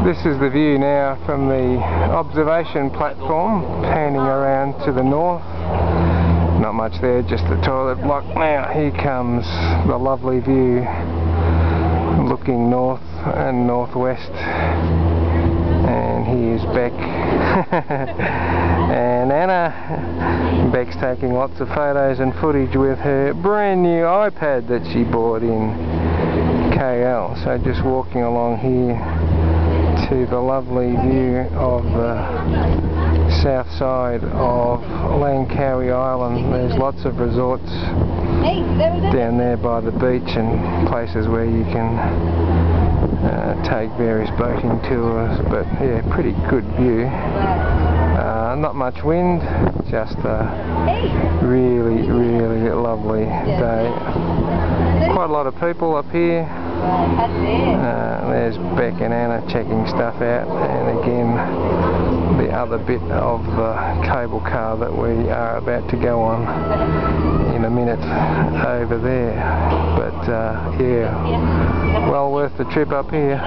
This is the view now from the observation platform, panning around to the north. Not much there, just the toilet block. Now here comes the lovely view looking north and northwest. And here's Beck and Anna. Beck's taking lots of photos and footage with her brand new iPad that she bought in KL. So just walking along here to the lovely view of the south side of Langkawi Island. There's lots of resorts down there by the beach and places where you can take various boating tours, but yeah, pretty good view. Not much wind, just a really lovely day. Quite a lot of people up here. There's Beck and Anna checking stuff out, and again the other bit of the cable car that we are about to go on in a minute over there. But yeah, well worth the trip up here.